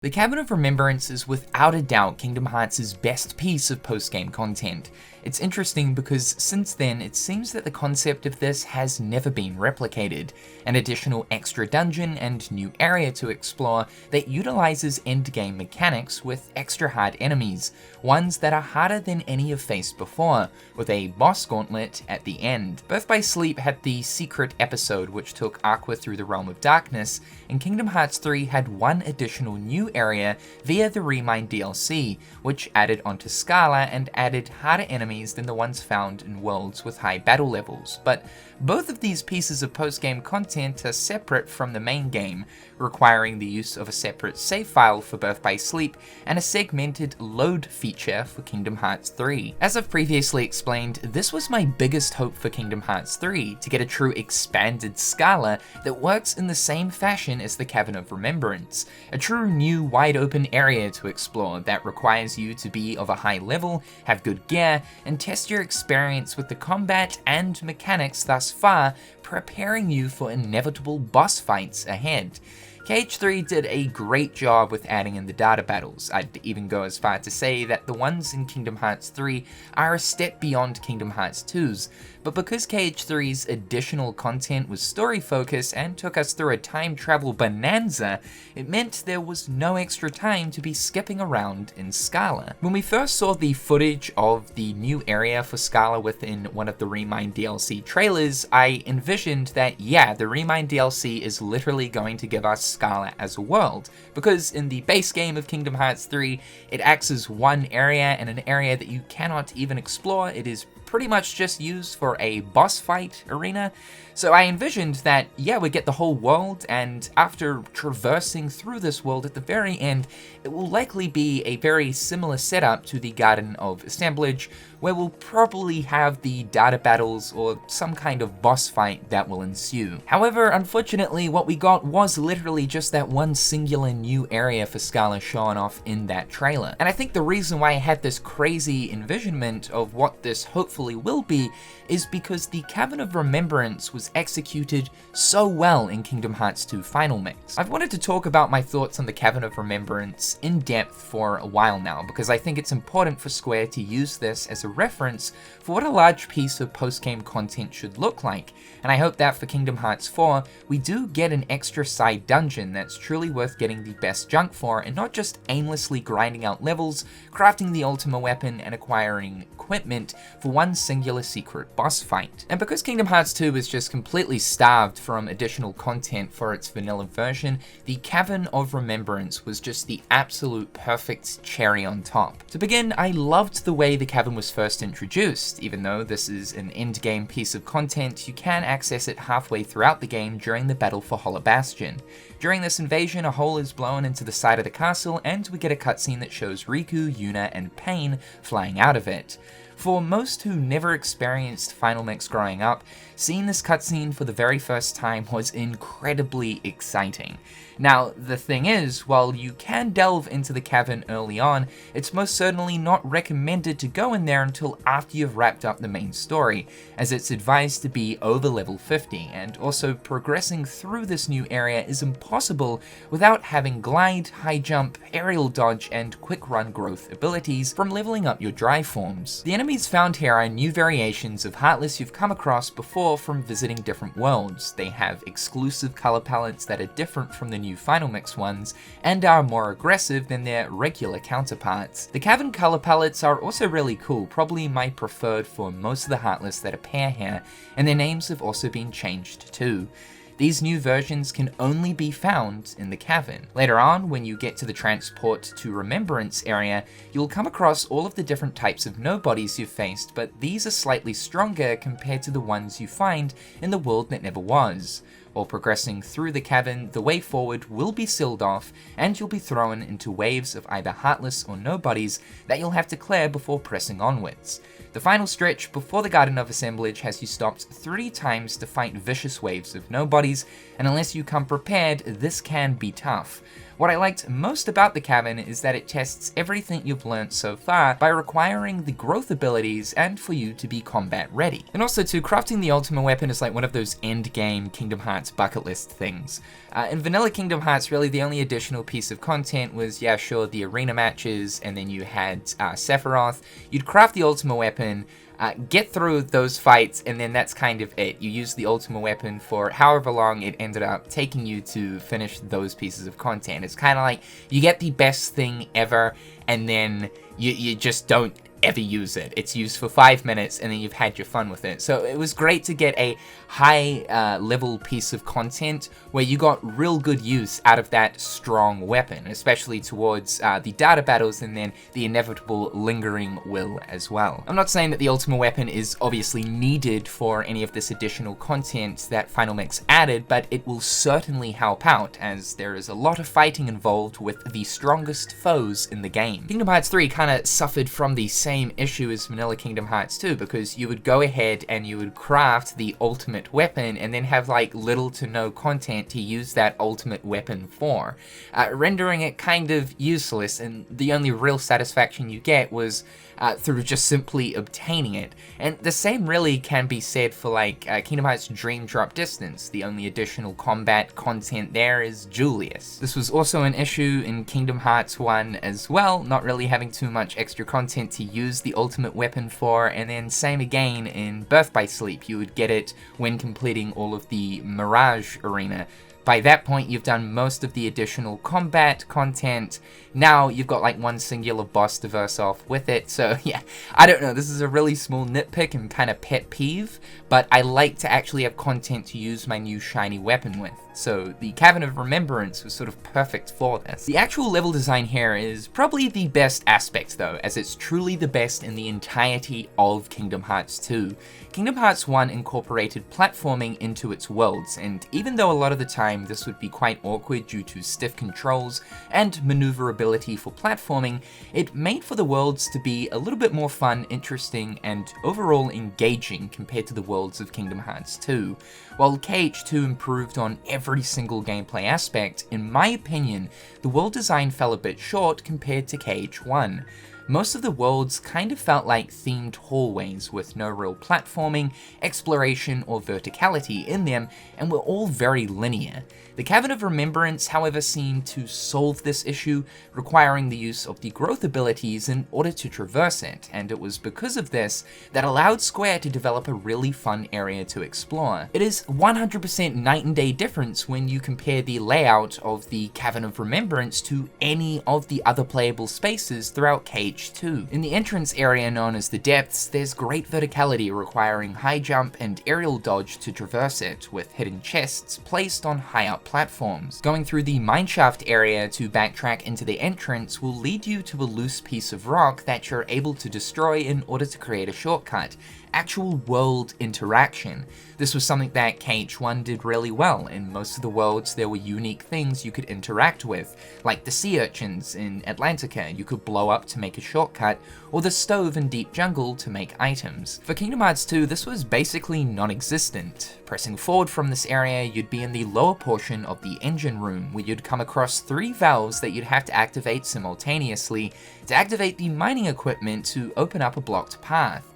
The Cavern of Remembrance is without a doubt Kingdom Hearts' best piece of post-game content. It's interesting because since then it seems that the concept of this has never been replicated, an additional extra dungeon and new area to explore that utilizes endgame mechanics with extra hard enemies, ones that are harder than any you've faced before, with a boss gauntlet at the end. Birth by Sleep had the secret episode which took Aqua through the Realm of Darkness, and Kingdom Hearts 3 had one additional new area via the Remind DLC, which added onto Scala and added harder enemies than the ones found in worlds with high battle levels. But both of these pieces of post-game content are separate from the main game, requiring the use of a separate save file for Birth by Sleep and a segmented load feature for Kingdom Hearts 3. As I've previously explained, this was my biggest hope for Kingdom Hearts 3, to get a true expanded Scala that works in the same fashion as the Cavern of Remembrance, a true new wide open area to explore that requires you to be of a high level, have good gear, and test your experience with the combat and mechanics thus far, preparing you for inevitable boss fights ahead. KH3 did a great job with adding in the data battles. I'd even go as far to say that the ones in Kingdom Hearts 3 are a step beyond Kingdom Hearts 2's, but because KH3's additional content was story focused and took us through a time travel bonanza, it meant there was no extra time to be skipping around in Scala. When we first saw the footage of the new area for Scala within one of the Remind DLC trailers, I envisioned that yeah, the Remind DLC is literally going to give us Scala as a world, because in the base game of Kingdom Hearts 3, it acts as one area, and an area that you cannot even explore. It is pretty much just used for a boss fight arena. So I envisioned that, yeah, we'd get the whole world, and after traversing through this world at the very end, it will likely be a very similar setup to the Garden of Assemblage, where we'll probably have the data battles or some kind of boss fight that will ensue. However, unfortunately, what we got was literally just that one singular new area for Scala showing off in that trailer. And I think the reason why I had this crazy envisionment of what this hopefully will be is because the Cavern of Remembrance was executed so well in Kingdom Hearts 2 Final Mix. I've wanted to talk about my thoughts on the Cavern of Remembrance in depth for a while now, because I think it's important for Square to use this as a reference for what a large piece of post-game content should look like, and I hope that for Kingdom Hearts 4, we do get an extra side dungeon that's truly worth getting the best junk for, and not just aimlessly grinding out levels, crafting the Ultima weapon, and acquiring equipment for one singular secret boss fight. And because Kingdom Hearts 2 is just completely starved from additional content for its vanilla version, the Cavern of Remembrance was just the absolute perfect cherry on top. To begin, I loved the way the Cavern was first introduced. Even though this is an endgame piece of content, you can access it halfway throughout the game during the battle for Hollow Bastion. During this invasion, a hole is blown into the side of the castle, and we get a cutscene that shows Riku, Yuna, and Pain flying out of it. For most who never experienced Final Mix growing up, seeing this cutscene for the very first time was incredibly exciting. Now, the thing is, while you can delve into the cavern early on, it's most certainly not recommended to go in there until after you've wrapped up the main story, as it's advised to be over level 50, and also progressing through this new area is impossible without having glide, high jump, aerial dodge, and quick run growth abilities from leveling up your drive forms. The enemies found here are new variations of Heartless you've come across before from visiting different worlds. They have exclusive color palettes that are different from the new Final Mix ones, and are more aggressive than their regular counterparts. The Cavern color palettes are also really cool, probably my preferred for most of the Heartless that appear here, and their names have also been changed too. These new versions can only be found in the Cavern. Later on, when you get to the Transport to Remembrance area, you'll come across all of the different types of nobodies you've faced, but these are slightly stronger compared to the ones you find in the world that never was. While progressing through the cavern, the way forward will be sealed off, and you'll be thrown into waves of either Heartless or Nobodies that you'll have to clear before pressing onwards. The final stretch before the Garden of Assemblage has you stopped 3 times to fight vicious waves of Nobodies, and unless you come prepared, this can be tough. What I liked most about the Cavern is that it tests everything you've learned so far by requiring the growth abilities and for you to be combat ready. And also too, crafting the ultimate weapon is like one of those end game Kingdom Hearts bucket list things. In vanilla Kingdom Hearts, really the only additional piece of content was, yeah sure, the arena matches, and then you had Sephiroth. You'd craft the ultimate weapon, get through those fights, and then that's kind of it. You use the ultimate weapon for however long it ended up taking you to finish those pieces of content. It's kind of like you get the best thing ever, and then you just don't ever use it. It's used for 5 minutes and then you've had your fun with it. So it was great to get a high level piece of content where you got real good use out of that strong weapon, especially towards the data battles and then the inevitable lingering will as well. I'm not saying that the ultimate weapon is obviously needed for any of this additional content that Final Mix added, but it will certainly help out as there is a lot of fighting involved with the strongest foes in the game. Kingdom Hearts 3 kind of suffered from the same issue as vanilla Kingdom Hearts 2, because you would go ahead and you would craft the ultimate weapon and then have like little to no content to use that ultimate weapon for, rendering it kind of useless, and the only real satisfaction you get was through just simply obtaining it. And the same really can be said for like Kingdom Hearts Dream Drop Distance. The only additional combat content there is Julius. This was also an issue in Kingdom Hearts 1 as well, not really having too much extra content to use the ultimate weapon for, and then same again in Birth by Sleep. You would get it when completing all of the Mirage Arena. By that point, you've done most of the additional combat content. Now you've got like one singular boss to verse off with it. So yeah, I don't know, this is a really small nitpick and kind of pet peeve, but I like to actually have content to use my new shiny weapon with. So the Cavern of Remembrance was sort of perfect for this. The actual level design here is probably the best aspect though, as it's truly the best in the entirety of Kingdom Hearts 2. Kingdom Hearts 1 incorporated platforming into its worlds, and even though a lot of the time this would be quite awkward due to stiff controls and maneuverability for platforming, it made for the worlds to be a little bit more fun, interesting, and overall engaging compared to the worlds of Kingdom Hearts 2. While KH2 improved on every single gameplay aspect, in my opinion, the world design fell a bit short compared to KH1. Most of the worlds kind of felt like themed hallways with no real platforming, exploration, or verticality in them, and were all very linear. The Cavern of Remembrance, however, seemed to solve this issue, requiring the use of the growth abilities in order to traverse it, and it was because of this that allowed Square to develop a really fun area to explore. It is 100% night and day difference when you compare the layout of the Cavern of Remembrance to any of the other playable spaces throughout KH2. In the entrance area known as the Depths, there's great verticality requiring high jump and aerial dodge to traverse it, with hidden chests placed on high up platforms. Going through the mineshaft area to backtrack into the entrance will lead you to a loose piece of rock that you're able to destroy in order to create a shortcut. Actual world interaction. This was something that KH1 did really well. In most of the worlds there were unique things you could interact with, like the sea urchins in Atlantica you could blow up to make a shortcut, or the stove in Deep Jungle to make items. For Kingdom Hearts 2, this was basically non-existent. Pressing forward from this area, you'd be in the lower portion of the engine room, where you'd come across 3 valves that you'd have to activate simultaneously to activate the mining equipment to open up a blocked path.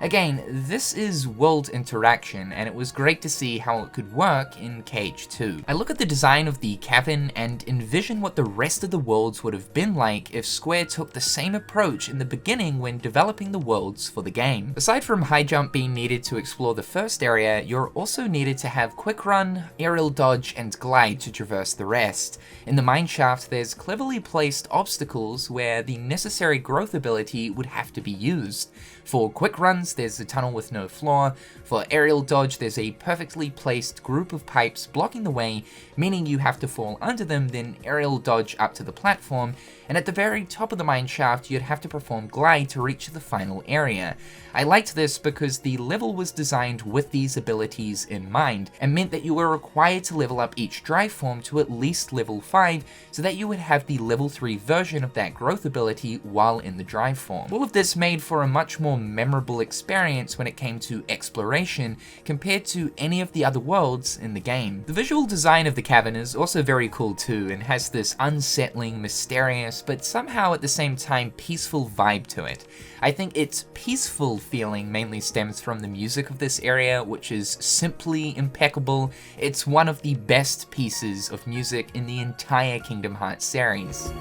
Again, this is world interaction, and it was great to see how it could work in KH2. I look at the design of the Cavern and envision what the rest of the worlds would have been like if Square took the same approach in the beginning when developing the worlds for the game. Aside from high jump being needed to explore the first area, you're also needed to have quick run, aerial dodge, and glide to traverse the rest. In the mineshaft, there's cleverly placed obstacles where the necessary growth ability would have to be used. For quick runs, there's a tunnel with no floor. For aerial dodge, there's a perfectly placed group of pipes blocking the way, meaning you have to fall under them, then aerial dodge up to the platform, and at the very top of the mineshaft, you'd have to perform glide to reach the final area. I liked this because the level was designed with these abilities in mind, and meant that you were required to level up each drive form to at least level 5, so that you would have the level 3 version of that growth ability while in the drive form. All of this made for a much more memorable experience experience when it came to exploration compared to any of the other worlds in the game. The visual design of the cavern is also very cool too, and has this unsettling, mysterious, but somehow at the same time peaceful vibe to it. I think its peaceful feeling mainly stems from the music of this area, which is simply impeccable. It's one of the best pieces of music in the entire Kingdom Hearts series.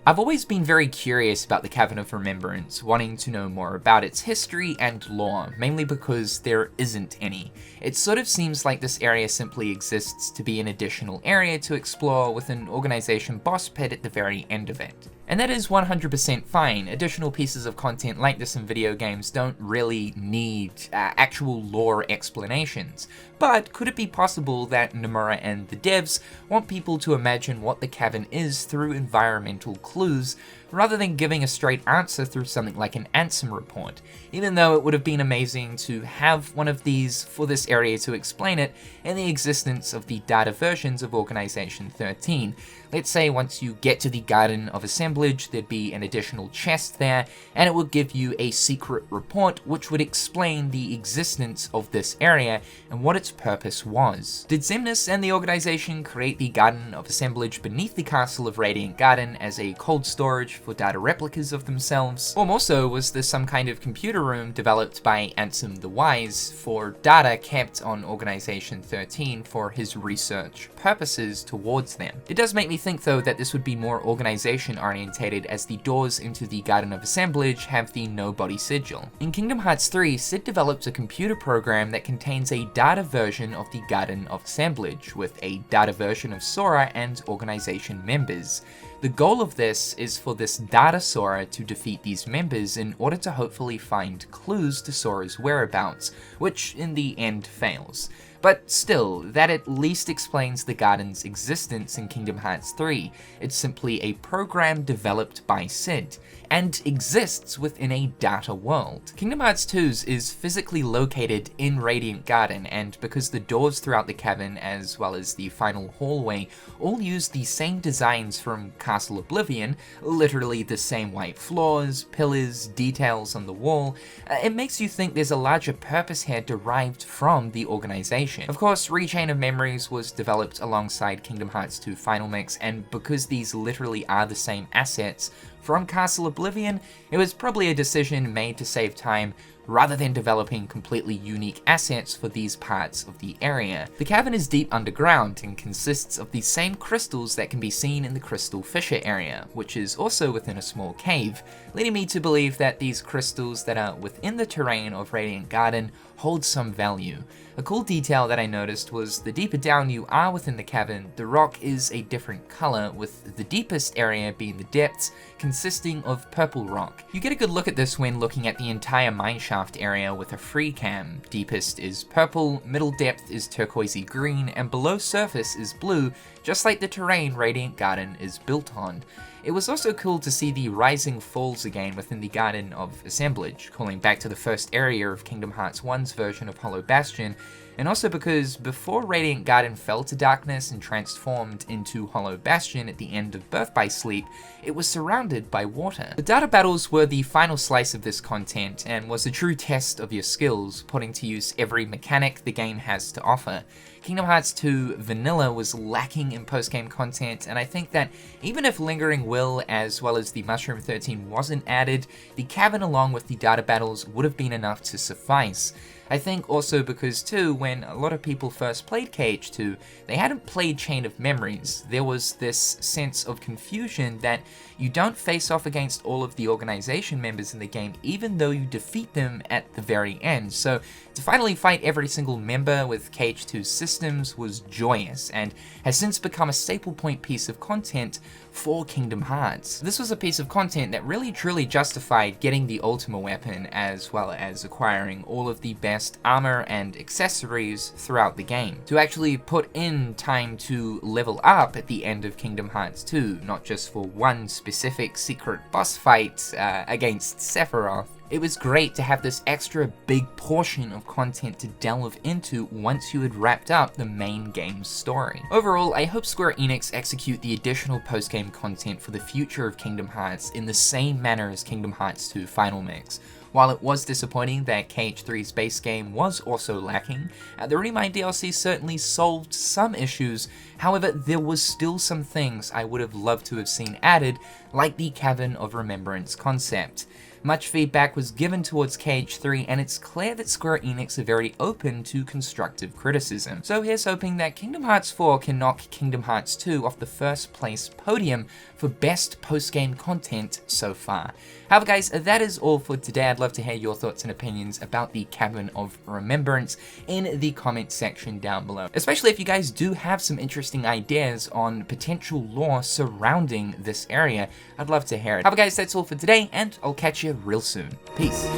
I've always been very curious about the Cavern of Remembrance, wanting to know more about its history and lore, mainly because there isn't any. It sort of seems like this area simply exists to be an additional area to explore with an organization boss pit at the very end of it. And that is 100% fine. Additional pieces of content like this in video games don't really need actual lore explanations. But could it be possible that Nomura and the devs want people to imagine what the cavern is through environmental clues, rather than giving a straight answer through something like an Ansem report, even though it would have been amazing to have one of these for this area to explain it and the existence of the data versions of Organization 13. Let's say once you get to the Garden of Assemblage, there'd be an additional chest there, and it would give you a secret report which would explain the existence of this area and what its purpose was. Did Xemnas and the organization create the Garden of Assemblage beneath the Castle of Radiant Garden as a cold storage for data replicas of themselves? Or more so, was this some kind of computer room developed by Ansem the Wise for data kept on Organization 13 for his research purposes towards them? It does make me think though that this would be more organization orientated, as the doors into the Garden of Assemblage have the nobody sigil. In Kingdom Hearts 3, Sid developed a computer program that contains a data version of the Garden of Assemblage, with a data version of Sora and organization members. The goal of this is for this data Sora to defeat these members in order to hopefully find clues to Sora's whereabouts, which in the end fails. But still, that at least explains the garden's existence in Kingdom Hearts 3. It's simply a program developed by Sid, and exists within a data world. Kingdom Hearts 2's is physically located in Radiant Garden, and because the doors throughout the cavern as well as the final hallway all use the same designs from Castle Oblivion, literally the same white floors, pillars, details on the wall, it makes you think there's a larger purpose here derived from the organization. Of course, Rechain of Memories was developed alongside Kingdom Hearts 2 Final Mix, and because these literally are the same assets from Castle Oblivion, it was probably a decision made to save time rather than developing completely unique assets for these parts of the area. The cavern is deep underground and consists of the same crystals that can be seen in the Crystal Fissure area, which is also within a small cave, leading me to believe that these crystals that are within the terrain of Radiant Garden hold some value. A cool detail that I noticed was the deeper down you are within the cavern, the rock is a different color, with the deepest area being the depths, consisting of purple rock. You get a good look at this when looking at the entire mineshaft area with a free cam. Deepest is purple, middle depth is turquoisey green, and below surface is blue, just like the terrain Radiant Garden is built on. It was also cool to see the rising falls again within the Garden of Assemblage, calling back to the first area of Kingdom Hearts 1's version of Hollow Bastion, and also because before Radiant Garden fell to darkness and transformed into Hollow Bastion at the end of Birth by Sleep, it was surrounded by water. The data battles were the final slice of this content, and was a true test of your skills, putting to use every mechanic the game has to offer. Kingdom Hearts 2 Vanilla was lacking in post-game content, and I think that even if Lingering Will as well as the Mushroom 13 wasn't added, the cavern along with the data battles would have been enough to suffice. I think also because too, when a lot of people first played KH2, they hadn't played Chain of Memories. There was this sense of confusion that you don't face off against all of the organization members in the game, even though you defeat them at the very end. So to finally fight every single member with KH2's systems was joyous, and has since become a staple point piece of content for Kingdom Hearts. This was a piece of content that really truly justified getting the Ultima weapon, as well as acquiring all of the best just armor and accessories throughout the game, to actually put in time to level up at the end of Kingdom Hearts 2, not just for one specific secret boss fight against Sephiroth. It was great to have this extra big portion of content to delve into once you had wrapped up the main game's story. Overall, I hope Square Enix execute the additional post-game content for the future of Kingdom Hearts in the same manner as Kingdom Hearts 2 Final Mix. While it was disappointing that KH3's base game was also lacking, the Remind DLC certainly solved some issues. However, there was still some things I would have loved to have seen added, like the Cavern of Remembrance concept. Much feedback was given towards KH3, and it's clear that Square Enix are very open to constructive criticism. So here's hoping that Kingdom Hearts 4 can knock Kingdom Hearts 2 off the first place podium for best post-game content so far. However guys, that is all for today. I'd love to hear your thoughts and opinions about the Cavern of Remembrance in the comment section down below. Especially if you guys do have some interesting ideas on potential lore surrounding this area. I'd love to hear it. However guys, that's all for today, and I'll catch you real soon. Peace.